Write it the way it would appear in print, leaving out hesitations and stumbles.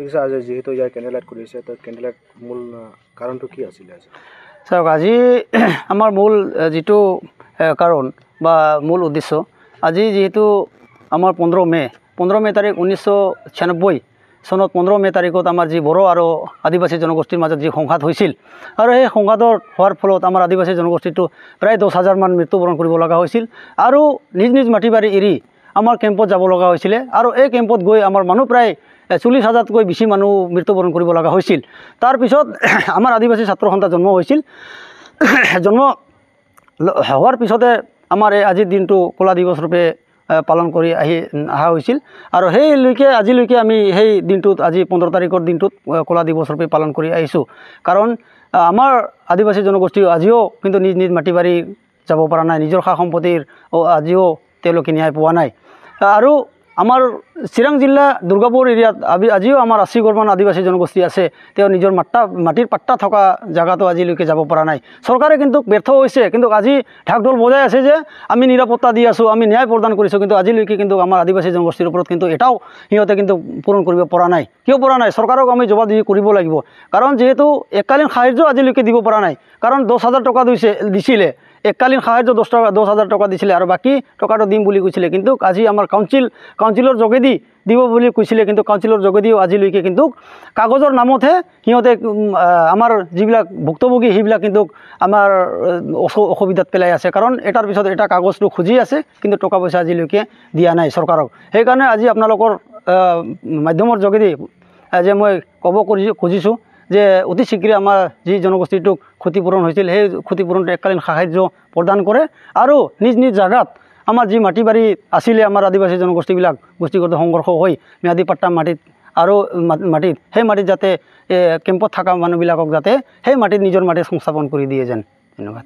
ঠিক আছে, আজি যেহেতু ইয়াৰ কেণ্ডেল লাইট কৰিছে, তো কেণ্ডেল লাইট মূল কাৰণটো কি আছিলে? চাওক, আজি আমাৰ মূল যিটো কাৰণ বা মূল উদ্দেশ্য, আজি যিহেতু আমাৰ 15 মে' তাৰিখ 1996 চনত 15 মে' তাৰিখত আমাৰ যি বড়ো আৰু আদিবাসী জনগোষ্ঠীৰ মাজত যি সংঘাত হৈছিল, আৰু সেই সংঘাতৰ হোৱাৰ ফলত আমাৰ আদিবাসী জনগোষ্ঠীটো প্ৰায় 10,000 মান মৃত্যুবৰণ কৰিব লগা হৈছিল, আৰু নিজ নিজ মাটি বাৰী এৰি আমাৰ কেম্পত যাব লগা হৈছিলে। আৰু এই কেম্পত গৈ আমাৰ মানুহ প্ৰায় 40,000তকৈ বেছি মানুহ মৃত্যুবৰণ কৰিব লগা হৈছিল। তাৰপিছত আমাৰ আদিবাসী ছাত্ৰ সন্থা জন্ম হৈছিল। জন্ম হোৱাৰ পিছতে আমাৰ এই আজিৰ দিনটো কলা দিৱস ৰূপে পালন কৰি অহা হৈছিল, আৰু সেইলৈকে আজিলৈকে আমি সেই দিনটোত, আজি 15 তাৰিখৰ দিনটোত কলা দিৱস ৰূপে পালন কৰি আহিছোঁ। কাৰণ আমাৰ আদিবাসী জনগোষ্ঠী আজিও কিন্তু নিজ নিজ মাটি বাৰী যাব পৰা নাই, নিজৰ সা সম্পত্তিৰ আজিও তেওঁলোকে ন্যায় পোৱা নাই। আৰু আমাৰ চিৰাং জিলা দুৰ্গাপুৰ এৰিয়াত আজিও আমাৰ 80ঘৰমান আদিবাসী জনগোষ্ঠী আছে, তেওঁ নিজৰ মাটিৰ পাট্টা থকা জেগাতো আজিলৈকে যাব পৰা নাই। চৰকাৰে কিন্তু ব্যৰ্থ হৈছে, কিন্তু আজি ঢাক ঢোল বজাই আছে যে আমি নিৰাপত্তা দি আছোঁ, আমি ন্যায় প্ৰদান কৰিছোঁ, কিন্তু আজিলৈকে কিন্তু আমাৰ আদিবাসী জনগোষ্ঠীৰ ওপৰত কিন্তু এটাও সিহঁতে কিন্তু পূৰণ কৰিব পৰা নাই। কিয় পৰা নাই? চৰকাৰক আমি জবাবদিহি কৰিব লাগিব। কাৰণ যিহেতু এককালীন সাহায্য আজিলৈকে দিব পৰা নাই। কাৰণ 10,000 টকা দিছিলে, এককালীন সাহায্য 10,000 টকা দিছিলে, আৰু বাকী টকাটো দিম বুলি কৈছিলে। কিন্তু আজি আমাৰ কাউন্সিলৰ যোগেদি দিব বুলি কৈছিলে, কিন্তু কাউন্সিলৰ যোগেদিও আজিলৈকে কিন্তু কাগজৰ নামতহে সিহঁতে আমাৰ যিবিলাক ভুক্তভোগী সেইবিলাক কিন্তু আমাৰ অসুবিধাত পেলাই আছে। কাৰণ এটাৰ পিছত এটা কাগজটো খুজি আছে, কিন্তু টকা পইচা আজিলৈকে দিয়া নাই চৰকাৰক। সেইকাৰণে আজি আপোনালোকৰ মাধ্যমৰ যোগেদি যে মই ক'ব খুজিছোঁ যে অতি শীঘ্ৰে আমাৰ যি জনগোষ্ঠীটোক ক্ষতিপূৰণ হৈছিল, সেই ক্ষতিপূৰণটো এককালীন সাহায্য প্ৰদান কৰে, আৰু নিজ নিজ জাগাত আমাৰ যি মাটি বাৰী আছিলে আমাৰ আদিবাসী জনগোষ্ঠীবিলাক গোষ্ঠীগত সংঘৰ্ষ হৈ ম্যাদী পাট্টা মাটিত আৰু সেই মাটিত যাতে কেম্পত থকা মানুহবিলাকক যাতে সেই মাটিত নিজৰ মাটিত সংস্থাপন কৰি দিয়ে যেন। ধন্যবাদ।